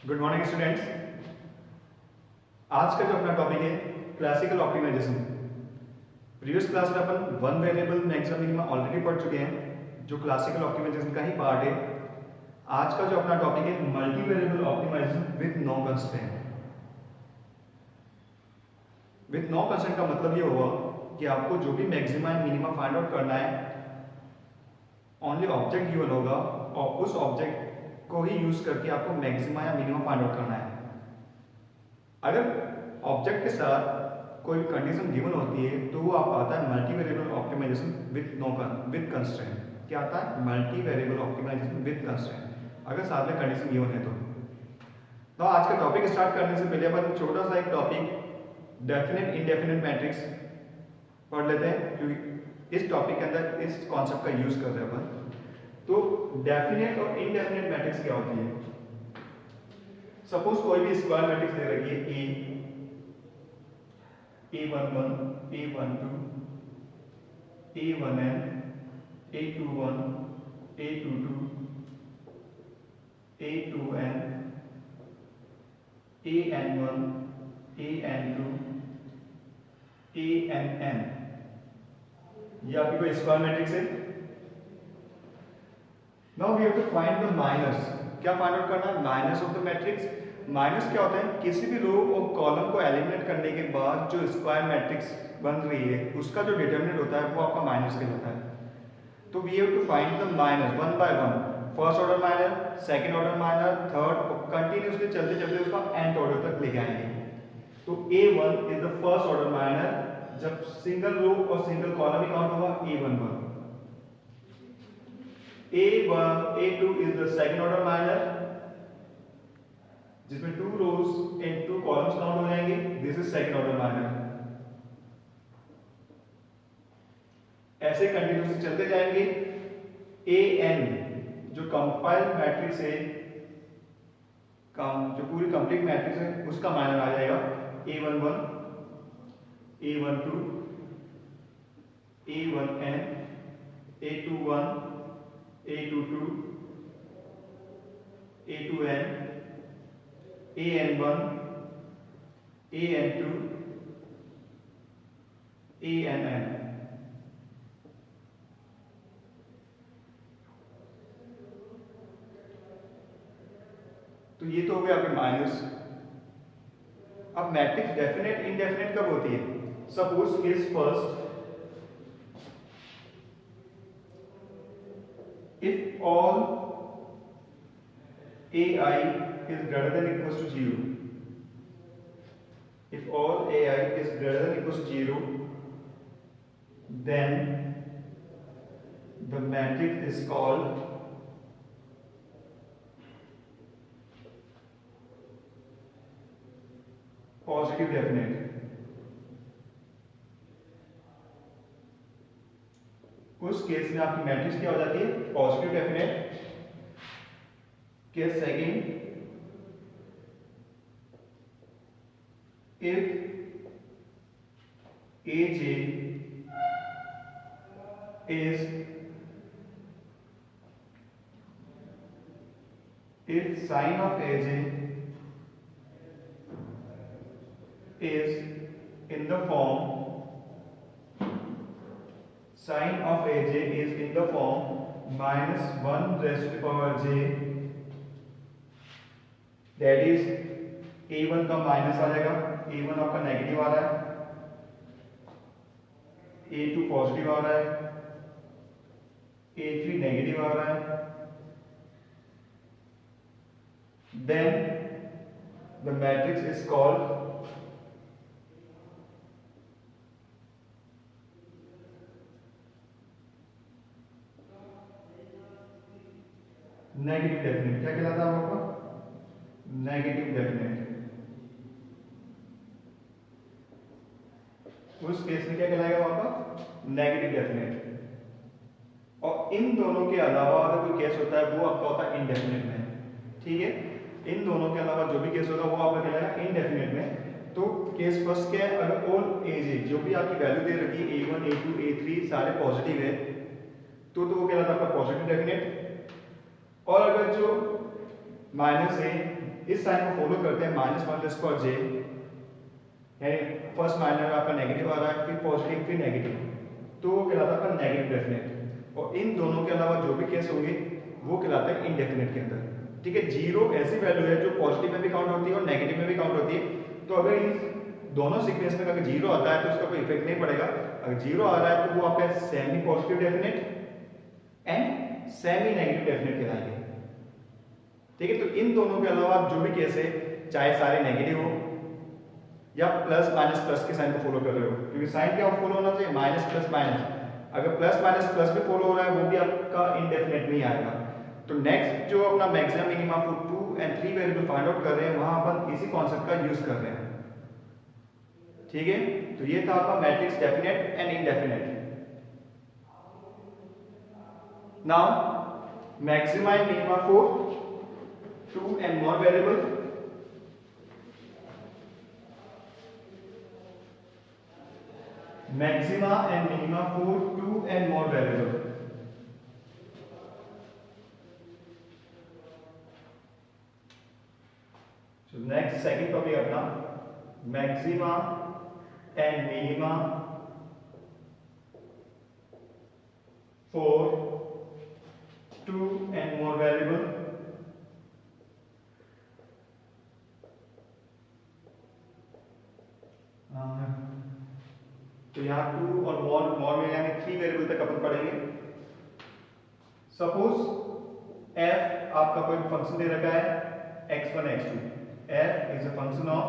Good morning students. आज का जो अपना टॉपिक है क्लासिकल ऑप्टिमाइजेशन। प्रीवियस क्लास में अपन one variable maximum minimum already पढ़ चुके हैं, जो क्लासिकल ऑप्टिमाइजेशन का ही पार्ट है। आज का जो अपना टॉपिक है multi variable optimisation with no constraint. With no constraint का मतलब ये हुआ कि आपको जो भी maxima and minima find out करना है, ओनली ऑब्जेक्ट गिवन होगा और उस ऑब्जेक्ट को ही यूज करके आपको मैक्सिमा या मिनिमा फाइंड आउट करना है। अगर ऑब्जेक्ट के साथ कोई कंडीशन गिवन होती है तो वो आप आता है multi variable optimisation with constraint. क्या आता है? Multi variable optimisation with constraint, अगर साथ में कंडीशन गिवन है तो आज का टॉपिक स्टार्ट करने से पहले अपन छोटा सा एक टॉपिक डेफिनेट इनडेफिनेट मैट्रिक्स पढ़ लेते हैं, क्योंकि इस टॉपिक के अंदर इस कॉन्सेप्ट का यूज कर रहे हैं अपन। तो डेफिनेट और इनडेफिनेट मैट्रिक्स क्या होती है? सपोज कोई भी स्क्वायर मैट्रिक्स दे रखी है A11, A12, A1n, A21, A22, A2n, AN1, AN2, ANn। ये आपकी कोई स्क्वायर मैट्रिक्स है। Now we have to find the minus. क्या फाइंड आउट करना है? Minus of the matrix. Minus क्या होता है? किसी भी रो और कॉलम को एलिमिनेट करने के बाद जो स्क्वायर मैट्रिक्स बन रही है उसका जो डिटरमिनेंट होता है वो आपका माइनस कहलाता है। तो we have to find the minus one by one. First order minor, second order minor, third, और कंटिन्यूअसली चलते चलते उसका nth ऑर्डर तक लेके आएंगे। तो A1 is the first order minor, जब सिंगल रो और सिंगल कॉलम ही काउंट होगा A11। A2 is the second order minor, जिसमें 2 rows and 2 columns काउंट हो जाएंगे। This is second order minor। ऐसे कंटिन्यूअसली चलते जाएंगे। AN जो कंपाइल्ड मैट्रिक्स है, जो पूरी कंप्लीट मैट्रिक्स है, उसका माइनर आ जाएगा A11, A12, A1n, A21, A22, A2n, AN1, AN2, ANn। तो ये तो हो गया आपके माइनस। अब मैट्रिक्स डेफिनेट इनडेफिनेट कब होती है? Suppose case first, if all ai is greater than equals to 0, if all ai is greater than equals to 0, then the matrix is called positive definite। उस केस में आपकी matrix क्या हो जाती है? Positive definite. Case second, if AJ is if sign of AJ is in the form, sign of AJ is in the form minus 1 raised to the power j, that is A1 का minus आ जाएगा, A1 आपका negative आ रहा है, A2 positive आ रहा है, A3 negative आ रहा है, then the matrix is called negative definite. क्या कहलाता है आपका? Negative definite. उस केस में क्या कहलाएगा आपका? Negative definite. और इन दोनों के अलावा अगर कोई केस होता है वो आपका होता है इनडेफिनेट में। ठीक है, इन दोनों के अलावा जो भी केस होगा वो आपका कहलाएगा इनडेफिनेट में। तो केस फर्स्ट क्या है? अगर ऑल एज जो भी आपकी वैल्यू दे रखी है A1, A2, A3 सारे पॉजिटिव है तो वो कहलाता है आपका पॉजिटिव डेफिनेट। और अगर जो माइनस है इस साइन को फॉलो करते हैं -1 j, यानी फर्स्ट माइनर आपका नेगेटिव आ रहा है, फिर पॉजिटिव, फिर नेगेटिव, तो वो कहलाता है आपका नेगेटिव डेफिनेट। और इन दोनों के अलावा जो भी केस होंगे वो कहलाता है इनडेफिनेट के अंदर। ठीक है, 0 ऐसी वैल्यू है जो पॉजिटिव में भी काउंट होती है और नेगेटिव में भी काउंट होती है। तो अगर इन दोनों सीक्वेंस में अगर 0 आता है तो उसका कोई इफेक्ट नहीं पड़ेगा। अगर 0 आ रहा है तो वो आपका semi positive definite and semi negative definite कहलाएंगे। ठीक है, तो इन दोनों के अलावा जो भी केस है, चाहे सारे नेगेटिव हो या प्लस माइनस प्लस के साइन को फॉलो कर रहे हो, क्योंकि साइन क्या फॉलो होना चाहिए, माइनस प्लस माइनस। अगर प्लस माइनस प्लस भी फॉलो हो रहा है वो भी आपका इनडेफिनेट नहीं आएगा। तो नेक्स्ट जो अपना maximum minimum for 2 and 3 variable find out कर रहे हैं, वहां अपन इसी कॉन्सेप्ट का यूज कर रहे हैं। ठीक है, तो ये था आपका matrix definite and indefinite. Now maxima and minima for 2 and more variable. Maxima and minima for 2 and more variable. Next second topic अपना maxima and minima for 2 and more variable. तो यहाँ 2 और मोर में यानी 3 वेरिएबल तक अपन पढ़ेंगे। सपोज f आपका कोई फंक्शन दे रखा है x1 x2, f is a function of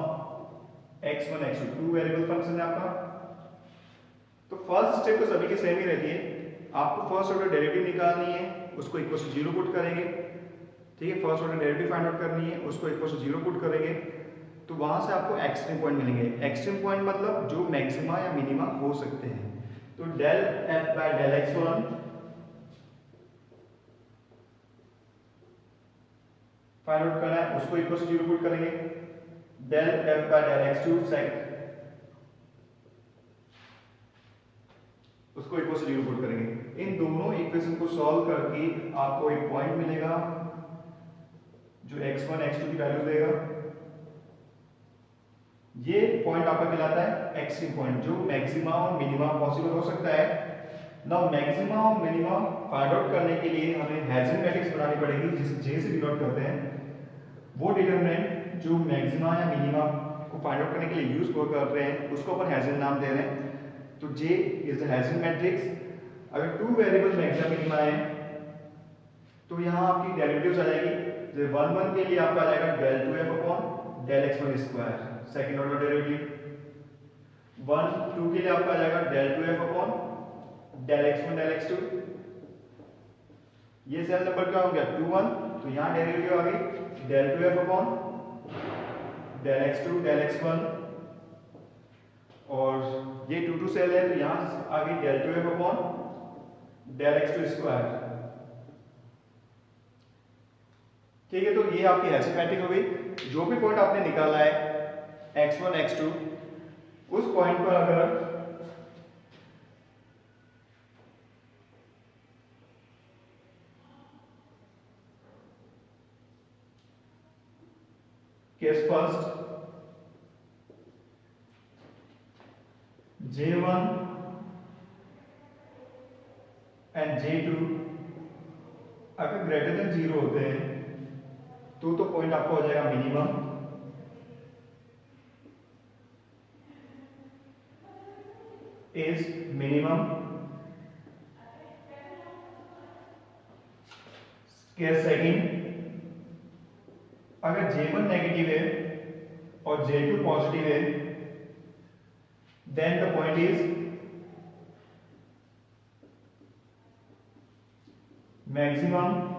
x1 x2, 2 variable function है आपका। तो फर्स्ट स्टेप तो सभी की सेम ही रहती है, आपको फर्स्ट ऑर्डर डेरिवेटिव निकालनी है, उसको इक्वल टू 0 पुट करेंगे। ठीक है, first order derivative find out करनी है, उसको इक्वल टू 0 पुट करेंगे, तो वहां से आपको एक्सट्रीम पॉइंट मिलेंगे। एक्सट्रीम पॉइंट मतलब जो मैक्सिमा या मिनिमा हो सकते हैं। तो del f by del x1 find out करना है, उसको इक्वल टू 0 पुट करेंगे। Del f by del x2 सेक उसको इक्वल टू 0 पुट करेंगे। इन दोनों इक्वेशन को सॉल्व करके आपको एक पॉइंट मिलेगा जो x1 x2 की वैल्यू देगा। ये पॉइंट आपका कहलाता है एक्सट्रीम पॉइंट, जो मैक्सिमा और मिनिमा पॉसिबल हो सकता है। नाउ मैक्सिमा और मिनिमा फाइंड आउट करने के लिए हमें हेसियन मैट्रिक्स बनानी पड़ेगी, जिसे जे से डिनोट करते हैं। वो डिटरमिनेंट जो मैक्सिमा या मिनिमा को फाइंड आउट करने के लिए यूज कर रहे हैं, उसको अपन हेसियन नाम दे रहे हैं। तो जे इज द हेसियन मैट्रिक्स। अगर 2 वेरिएबल मैक्सिमा मिनिमा है तो यहाँ आपकी डेरिवेटिव्स आ जाएगी। जैसे 1 1 के लिए आपका आ जाएगा del 2f upon del x1 square, second order derivative. 1 2 के लिए आपका आ जाएगा del 2f upon del x1 del x2। ये सेल नंबर क्या हो गया 2 1, तो यहाँ डेरिवेटिव आ गई del 2f upon del x2 del x1। और ये 2 2 सेल है तो यहाँ आ गई del 2f upon del x2 square. ठीक है, तो ये आपकी हेसियन मैट्रिक्स हो गई। जो भी पॉइंट आपने निकाला है x1 x2, उस पॉइंट पर अगर case first J1 and J2 अगर ग्रेटर देन 0 होते हैं तो पॉइंट आपको हो जाएगा minimum. Is minimum. Case second, अगर J1 नेगेटिव है और J2 पॉजिटिव है, then the point is maximum.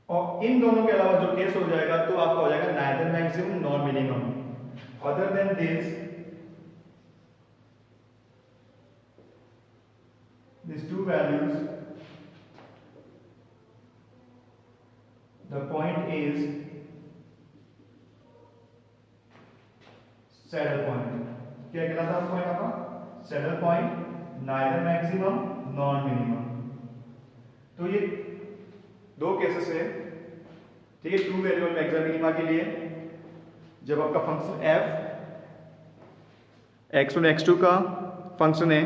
और इन दोनों के अलावा जो केस हो जाएगा तो आपका हो जाएगा neither maximum nor minimum. Other than this, these two values, the point is saddle point। क्या कहलाता है पॉइंट आपका saddle point, neither maximum nor minimum। तो ये दो केसेस है, ठीक है, टू वेरिएबल मैक्सिमा मिनिमा के लिए। जब आपका फंक्शन f x1 x2 का फंक्शन है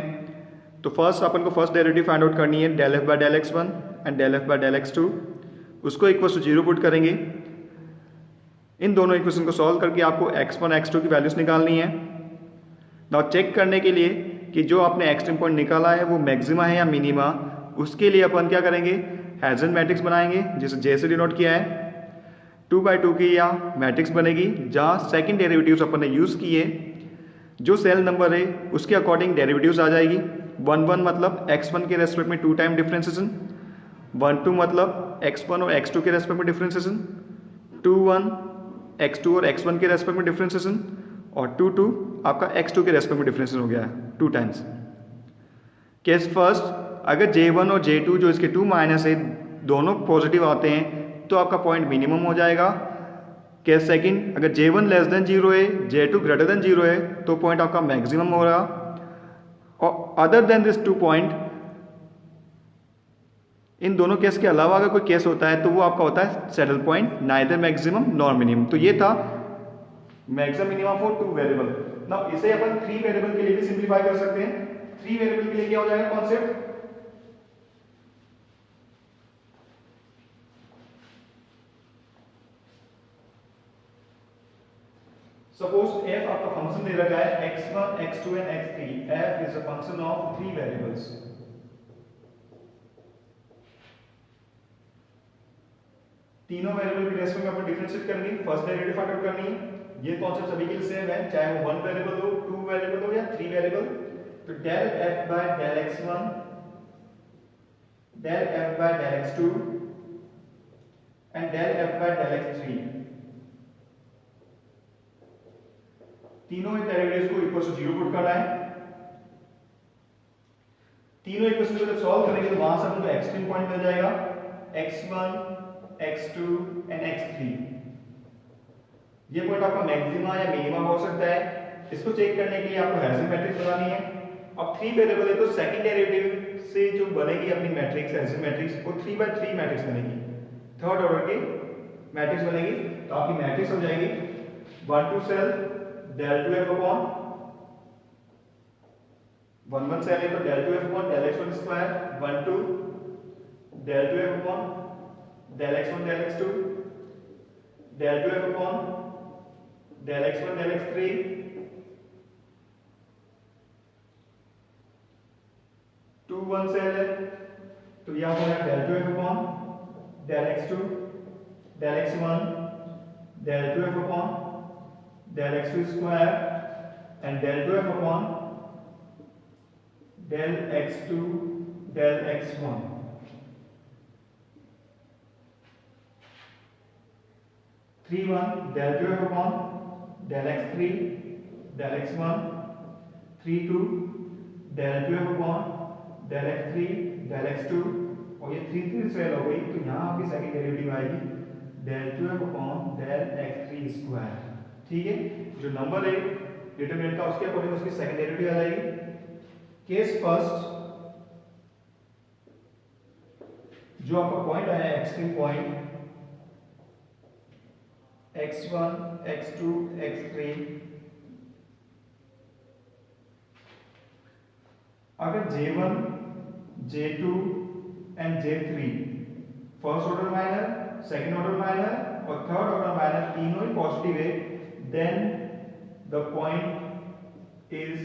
तो फर्स्ट अपन को फर्स्ट डेरिवेटिव फाइंड आउट करनी है del f by del x1 and del f by del x2। उसको इक्वल टू 0 पुट करेंगे। इन दोनों इक्वेशन को सॉल्व करके आपको x1 x2 की वैल्यूज निकालनी है। नाउ चेक करने के लिए कि जो आपने एक्सट्रीम पॉइंट निकाला है वो मैक्सिमा है या मिनिमा, उसके लिए अपन क्या करेंगे, हैज़न मैट्रिक्स बनाएंगे जिसे J से डिनोट किया है। 2x2 की या मैट्रिक्स बनेगी जहाँ सेकंड डेरिवेटिव्स अपन ने यूज़ किए, जो सेल नंबर है उसके अकॉर्डिंग डेरिवेटिव्स आ जाएगी। 1 मतलब x1 के रेस्पेक्ट में 2 टाइम डिफरेंशिएशन, 1 मतलब x1 और x2 के रेस्पेक्ट में डिफरेंशिएशन, 2 x2 और x1 के रेस्पेक्ट में डिफरेंशिएशन, और 2 आपका x2 के रेस्पेक्ट में डिफरेंशिएशन हो गया है 2 टाइम्स। केस फर्स्ट, अगर J1 और J2 जो इसके 2 माइनस है दोनों पॉजिटिव आते हैं तो आपका पॉइंट मिनिमम हो जाएगा। केस सेकंड, अगर J1 लेस देन 0 है, J2 ग्रेटर देन 0 है तो पॉइंट आपका मैक्सिमम होगा। और अदर देन दिस 2 पॉइंट, इन दोनों केस के अलावा अगर कोई केस होता है तो वो आपका होता है saddle point, neither maximum nor minimum. तो ये था maximum minimum for 2 variable. Now इसे अपन 3 वेरिएबल के लिए भी सिंपलीफाई कर सकते हैं। 3 वेरिएबल के लिए क्या हो जाएगा कॉन्सेप्ट, सपोज f आपका फंक्शन दे रखा है x1 x2 and x3। f is a function of 3 variables. तीनों वेरिएबल के रेस्पेक्ट में अपन डिफरेंशिएट करेंगे, फर्स्ट डेरिवेटिव फाइंड आउट करनी है। ये कॉन्सेप्ट सभी के लिए सेम है, चाहे वो 1 वेरिएबल हो, 2 वेरिएबल हो या 3 वेरिएबल। तो del f by del x1, del f by del x2 and del f by del x3, तीनों डेरिवेटिव्स को इक्वल टू 0 पुट करना है। तीनों इक्वेशन को जब सॉल्व करेंगे तो वहां से हमको एक्सट्रीम पॉइंट मिल जाएगा x1 x2 एंड x3। ये पॉइंट आपका मैक्सिमा या मिनिमा हो सकता है। इसको चेक करने के लिए आपको हैज़न मैट्रिक्स बनानी है। अब 3 वेरिएबल है तो सेकंड डेरिवेटिव से जो बनेगी अपनी मैट्रिक्स, हैज़न मैट्रिक्स, वो 3/3 मैट्रिक्स बनेगी, थर्ड ऑर्डर की मैट्रिक्स बनेगी। तो आपकी मैट्रिक्स हो जाएगी 1 2 cell del 2f upon 1 cell है तो del 2f upon del x1 square, 1 2 del 2f upon del x1 del x2, del 2f upon del x1 del x3, 2 1 cell है तो यह हो गया del 2f upon del x2 del x1 del 2f upon del x2 square and del 2f upon del x2 del x1। Three one del 2f upon del x3 del x1, 3 2 del 2f upon del x3 del x2, और ये 3 3 cell हो गई तो यहाँ आपकी second derivative आएगी del 2f upon del x3 square. ठीक है, जो नंबर है डिटरमिनेंट का उसके अकॉर्डिंग उसकी सेकंड डेरिवेटिव आ जाएगी। केस फर्स्ट, जो आपका पॉइंट आया है extreme point x1 x2 x3, अगर J1 J2 and J3 first order minor, second order minor और थर्ड ऑर्डर माइनर तीनों ही पॉजिटिव है, then the point is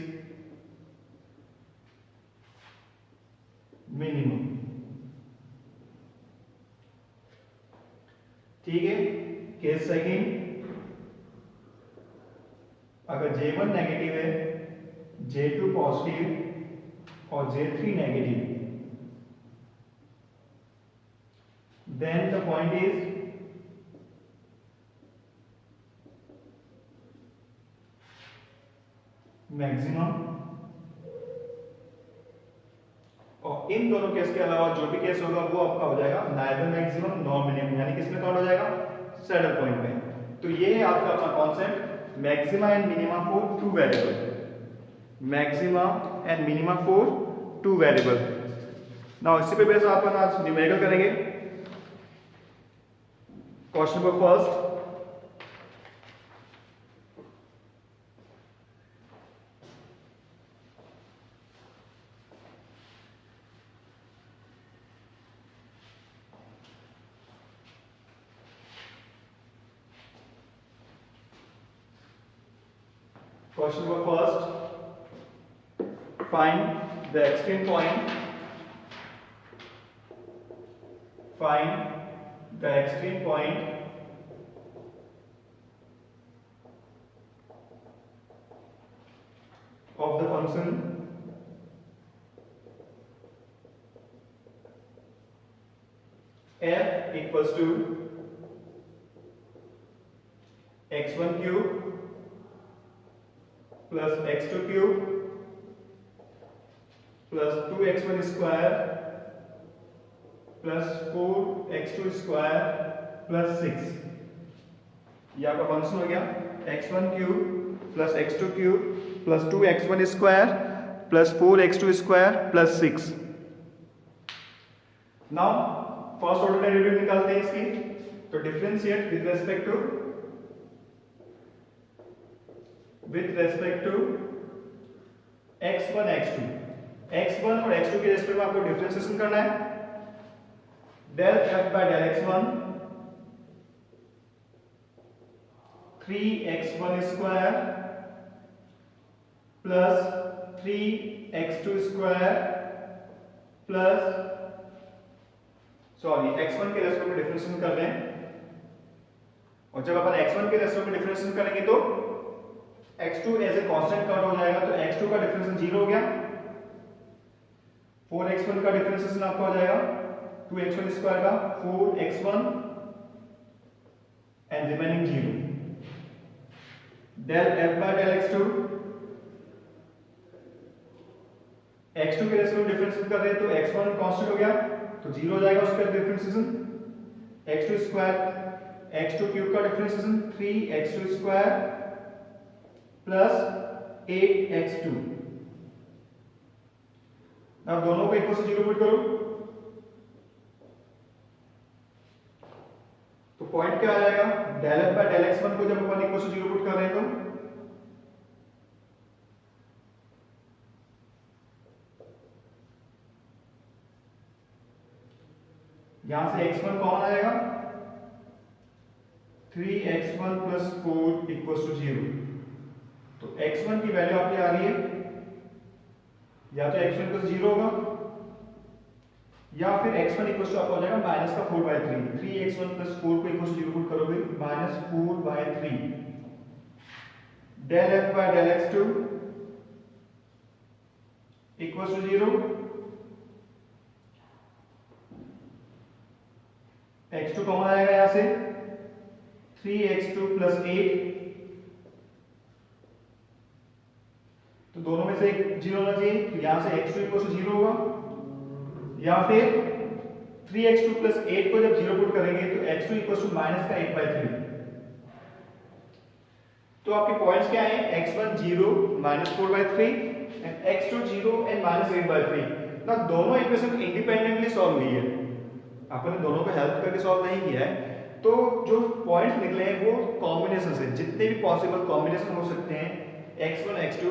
minimum। ठीक है, केस सेकंड, अगर J1 नेगेटिव है, J2 पॉजिटिव और J3 negative, then the point is maximum. और इन दोनों केस के अलावा जो भी केस होगा वो आपका हो जाएगा नाइदर मैक्सिमम नॉर मिनिमम, यानी किसमें काउंट हो जाएगा, सैडल पॉइंट में। तो ये है आपका अपना concept maxima and minima for 2 variable, maxima and minima for 2 variable. Now इसी पे बेस अपन आज न्यूमेरिकल करेंगे। Question number first, question number first, find the extreme point, find the extreme point of the function f equals to x1 cube plus x2 cube plus 2x1 square plus 4x2 square plus 6। ये आपका function हो गया x1 cube plus x2 cube plus 2x1 square plus 4x2 square plus 6। Now first order derivative निकालते हैं इसकी। तो differentiate with respect to x1 x2, x1 और x2 के रेस्पेक्ट में आपको डिफरेंशिएशन करना है। Del f by del x1 3x1 square plus 3x2 square plus x1 के रेस्पेक्ट में डिफरेंशिएशन कर रहे हैं, और जब अपन x1 के रेस्पेक्ट में डिफरेंशिएशन करेंगे तो x2 as a constant term हो जाएगा, तो x2 का डिफरेंशिएशन 0 हो गया। 4x1 का डिफरेंशिएशन आपका हो जाएगा 2x1 स्क्वायर का 4x1 and remaining 0। Del f by del x2, x2 के रेस्पेक्ट में डिफरेंशिएट कर रहे हैं तो x1 कांस्टेंट हो गया तो 0 हो जाएगा उसका differentiation. x2 square x2 cube का differentiation 3x2 square plus 8x2। अब दोनों को इक्वल से 0 पुट करो तो पॉइंट क्या आ जाएगा, del f by del x1 को जब अपन इक्वल से 0 पुट कर रहे हैं तो यहां से x1 कॉमन आ जाएगा 3x1 प्लस 4 इक्वल टू 0। तो x1 की वैल्यू आपकी आ रही है या तो x1 प्लस 0 होगा या फिर x1 इक्वल टू आपका हो जाएगा माइनस का 4/3। 3x1 प्लस 4 को इक्वल टू 0 पुट करोगे minus 4/3। Del f by del x2 equal to 0। x2 common आएगा यहां से 3x2 प्लस 8, तो दोनों में से एक 0 होना चाहिए, तो यहां से x2 इक्वल टू 0 होगा, या फिर 3x2 प्लस 8 को जब 0 पुट करेंगे तो x2 इक्वल टू माइनस का 8/3। तो आपके पॉइंट्स क्या हैं, x1 0 minus 4/3 and x2 0 and minus 8/3। ना दोनों इक्वेशन इंडिपेंडेंटली सॉल्व हुई है, आपने दोनों को हेल्प करके सॉल्व नहीं किया है। तो जो पॉइंट्स निकले हैं वो कॉम्बिनेशन से, जितने भी पॉसिबल कॉम्बिनेशन हो सकते हैं x1 x2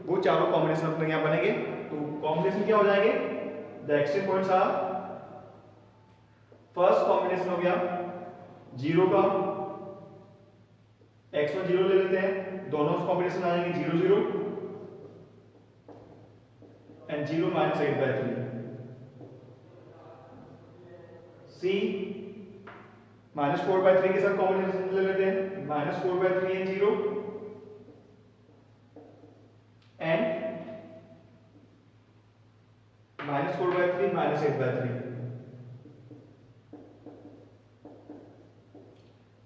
वो चारों कॉम्बिनेशन अपने यहाँ बनेंगे। तो कॉम्बिनेशन क्या हो जाएंगे, the extreme points are, first combination हो गया 0 का, x1 0 ले लेते हैं, दोनों कॉम्बिनेशन आ जाएंगे 0 0 एंड 0 माइनस 8/3। C माइनस 4/3 के साथ कॉम्बिनेशन ले लेते हैं, minus 4/3 and 0 and minus 4/3 minus 8/3।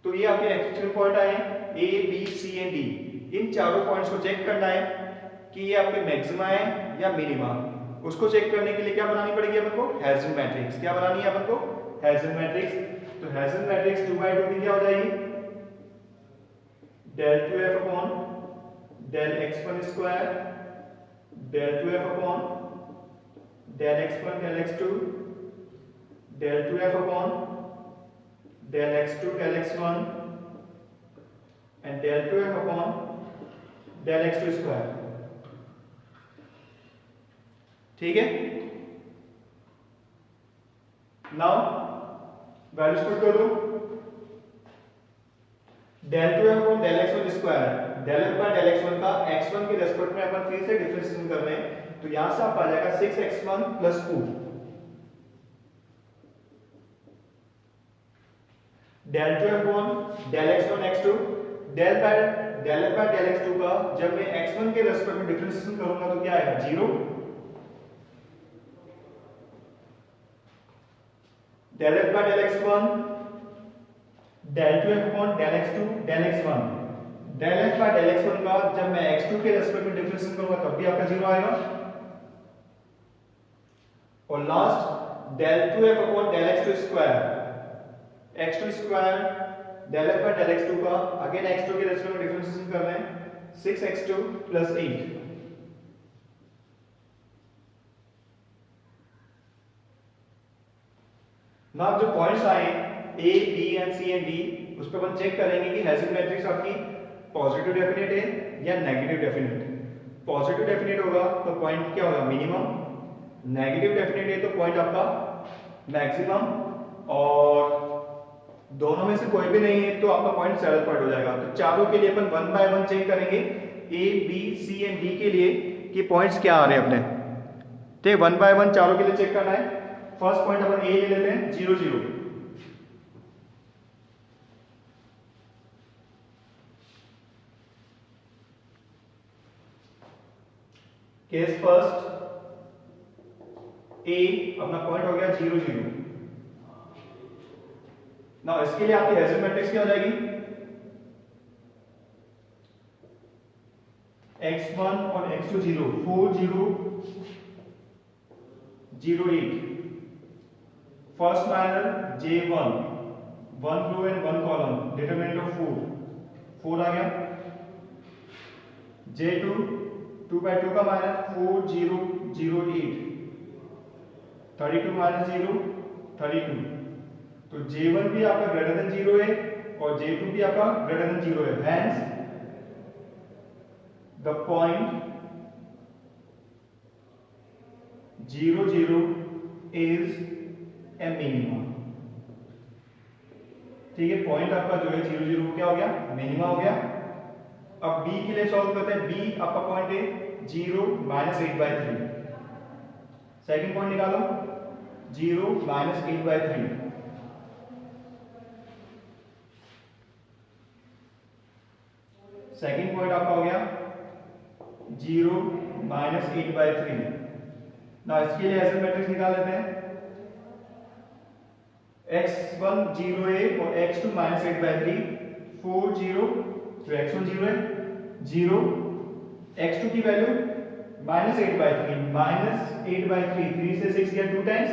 तो ये आपके एक्चुअल पॉइंट आए A B C and D। इन चारों पॉइंट्स को चेक करना है कि ये आपके मैक्सिमा है या मिनिमा। उसको चेक करने के लिए क्या बनानी पड़ेगी अपन को, हेसियन मैट्रिक्स। क्या बनानी है अपन को, हेसियन मैट्रिक्स। तो हेसियन मैट्रिक्स 2/2 की क्या हो जाएगी, del 2f upon del x1 square del 2f upon del x1 del x2 del 2f upon del x2 del x1 and del 2f upon del x2 square. ठीक है, now values put कर दो। del 2f upon del x1 square, del f by del x1 का x1 के respect में अपन 3 से differentiation कर रहे हैं, तो यहां से आप आ जाएगा 6x1 plus 4 del 2f upon del x1 x2 del f by del x2 का जब मैं x1 के रेस्पेक्ट में डिफरेंशिएशन करूंगा तो क्या आएगा 0, del f by del x1 del 2f upon del x2 del x1, del f by del x1 का जब मैं x2 के रेस्पेक्ट में डिफरेंशिएशन करूंगा तब भी आपका 0 आएगा, और last del 2f upon del x2 square, x2 square del f by del x2 का अगेन x2 के रेस्पेक्ट में डिफरेंशिएशन कर रहे हैं 6x2 प्लस 8। ना जो पॉइंट्स आए a b and c and d उस पर अपन चेक करेंगे कि हेसियन मैट्रिक्स आपकी पॉजिटिव डेफिनेट है या नेगेटिव डेफिनेट है। पॉजिटिव डेफिनेट होगा तो पॉइंट क्या होगा मिनिमम, नेगेटिव डेफिनेट है तो पॉइंट आपका मैक्सिमम, और दोनों में से कोई भी नहीं है तो आपका पॉइंट सैडल पॉइंट हो जाएगा। तो चारों के लिए अपन 1 बाय 1 चेक करेंगे a b c and d के लिए कि पॉइंट्स क्या आ रहे हैं अपने। ठीक, 1 बाय 1 चारों के लिए चेक करना है। फर्स्ट पॉइंट अपन a ले लेते हैं 0 0। केस फर्स्ट a अपना पॉइंट हो गया 0 0। ना इसके लिए आपकी हेसियन मैट्रिक्स क्या हो जाएगी, x1 और x2 0 4 0 0 8। First minor J1 1 row and 1 column, determinant of 4 आ गया। J2 2 by 2 का माइनर 4 0 0 8, 32 माइनस 0 32। तो J1 भी आपका ग्रेटर देन 0 है और J2 भी आपका ग्रेटर देन 0 है, hence the point 0 0 is a minimum. ठीक है, पॉइंट आपका जो है 0 0 क्या हो गया, मिनिमा हो गया। अब b के लिए सॉल्व करते हैं। b आपका पॉइंट है 0 माइनस 8/3। सेकंड पॉइंट निकालो 0 माइनस 8/3। सेकंड पॉइंट आपका हो गया 0 माइनस 8/3। ना इसके लिए ऐसे मैट्रिक्स निकाल लेते हैं। x1 0 है और x2 माइनस 8/3 4 0, तो x1 0 है 0, x2 की वैल्यू माइनस 8/3 माइनस 8/3 3 से 6 गया 2 times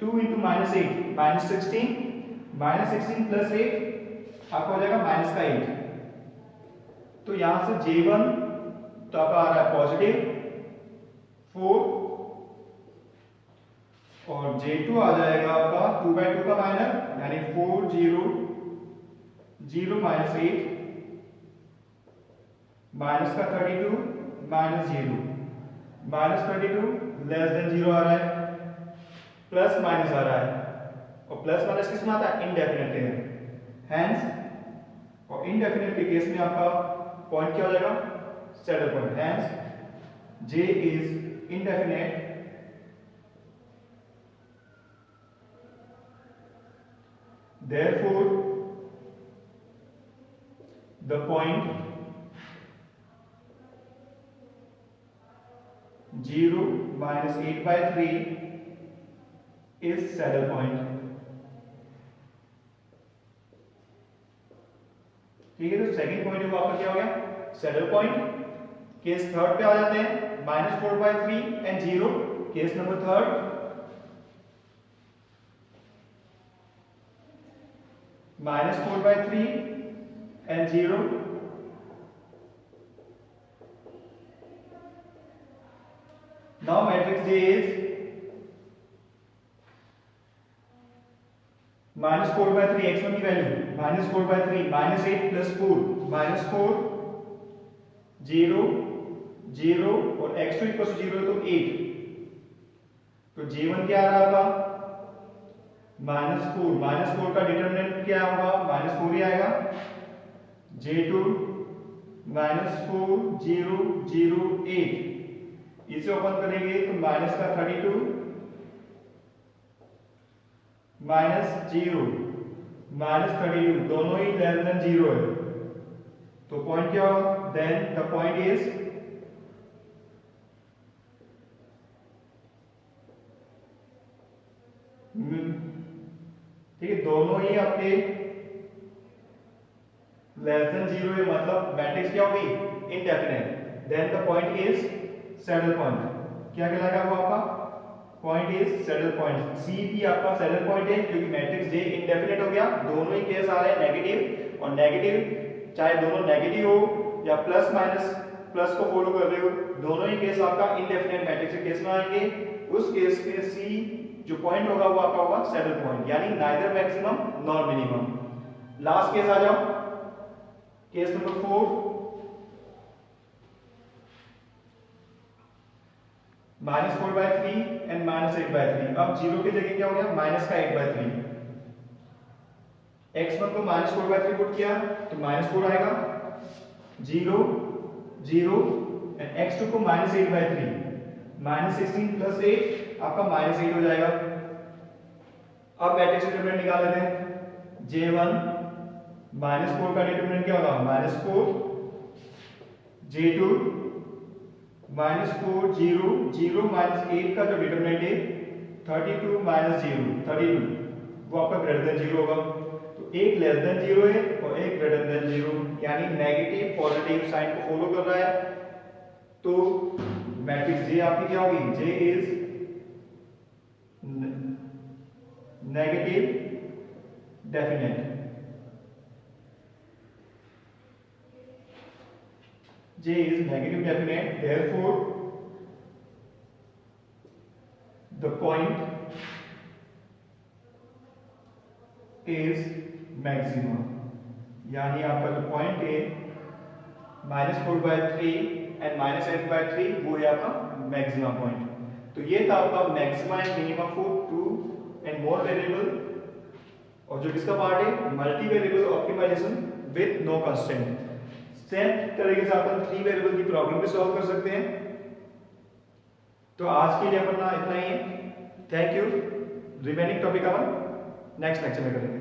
2 into minus 8 minus 16 plus 8 आपका हो जाएगा माइनस का 8। तो यहां से J1 तो आपका आ रहा है पॉजिटिव 4 और J2 आ जाएगा आपका 2 by 2 का माइनर यानी 4 0 0 माइनस 8 माइनस का 32 माइनस 0 माइनस 32 लेस देन 0 आ रहा है, प्लस माइनस आ रहा है और प्लस माइनस किस में आता है, इनडेफिनेट है। हेंस और इनडेफिनेट के केस में आपका पॉइंट क्या हो जाएगा, saddle point. Hence J is indefinite therefore the point 0 minus 8/3 is saddle point। ठीक है, तो सेकंड पॉइंट होगा आपका क्या हो गया, सैडल पॉइंट। केस थर्ड पे आ जाते हैं -4/3 and 0। Case number third -4/3 and 0। Now matrix J is -4/3 x1 की वैल्यू -4/3 -8 + 4 -4 0 0 और x2 = 0 तो 8। तो J1 क्या आ रहा होगा -4 का डिटरमिनेंट क्या होगा -4 ही आएगा। J2 -4 0 0 8 इसे ओपन करेंगे तो माइनस का 32 -0 -32 दोनों ही लेस देन 0 है। तो पॉइंट क्या होगा देन द पॉइंट इज ठीक है, दोनों ही आपके लेस देन 0 है, मतलब मैट्रिक्स क्या होगी indefinite. Then the point is saddle point. क्या कहलाएगा वो आपका point is saddle point. C भी आपका सैडल पॉइंट है क्योंकि मैट्रिक्स जे इनडेफिनेट हो गया, दोनों ही केस आ रहे हैं नेगेटिव और नेगेटिव, चाहे दोनों नेगेटिव हो या प्लस माइनस प्लस को फॉलो कर रहे हो, दोनों ही केस आपका इनडेफिनेट मैट्रिक्स के केस में आएंगे। उस केस में सी जो पॉइंट होगा वो आपका होगा सैडल पॉइंट, यानी neither maximum nor minimum. Last case आ जाओ, केस नंबर 4 -4/3 एंड -8/3। अब 0 की जगह क्या हो गया माइनस का 8/3। x1 को -4/3 पुट किया तो -4 आएगा 0 0 एंड x2 को -8/3 -16 + 8 आपका -8 हो जाएगा। अब मैट्रिक्स डिटरमिनेंट निकाल लेते हैं। J1 -4 का डिटरमिनेंट क्या होगा -4 J2 -4 0 0 -8 का जो डिटरमिनेंट है 32 -0 32 वो आपका ग्रेटर देन 0 होगा। तो एक लेस देन 0 है और एक ग्रेटर देन 0, यानी नेगेटिव पॉजिटिव साइन को फॉलो कर रहा है। तो मैट्रिक्स जे आपकी क्या होगी J is negative definite. J is negative definite, therefore the point is maximum, यानी आपका जो पॉइंट है -4/3 एंड -8/3 वो है आपका मैक्सिमम पॉइंट। तो ये था आपका maxima and minima for 2 and more variable, और जो किसका पार्ट है multi variable optimisation with no constraint. Same तरीके से अपन 3 वेरिएबल की प्रॉब्लम भी सॉल्व कर सकते हैं। तो आज के लिए अपना इतना ही है। Thank you. Remaining topic upon next lecture में करेंगे।